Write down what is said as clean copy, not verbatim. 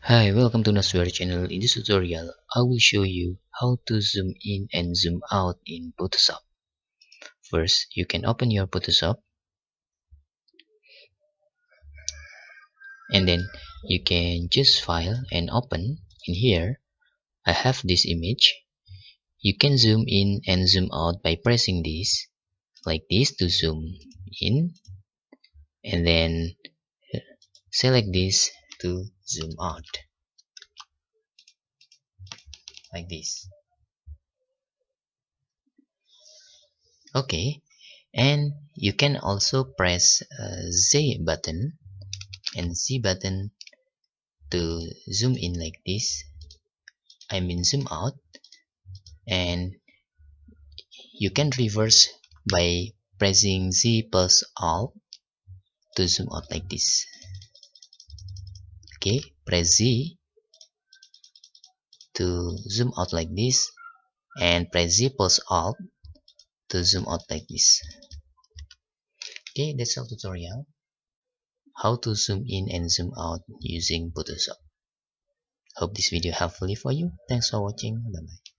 Hi, welcome to Naswari channel. In this tutorial, I will show you how to zoom in and zoom out in Photoshop. First, you can open your Photoshop and then you can choose File and Open. In here, I have this image. You can zoom in and zoom out by pressing this, like this to zoom in, and then select this to zoom out, like this. Okay, and you can also press Z button and Z button to zoom in like this. I mean zoom out, and you can reverse by pressing Z plus Alt to zoom out like this. Okay, press Z to zoom out like this, and press Z plus Alt to zoom out like this. Okay, that's our tutorial how to zoom in and zoom out using Photoshop. Hope this video helpful for you. Thanks for watching. Bye bye.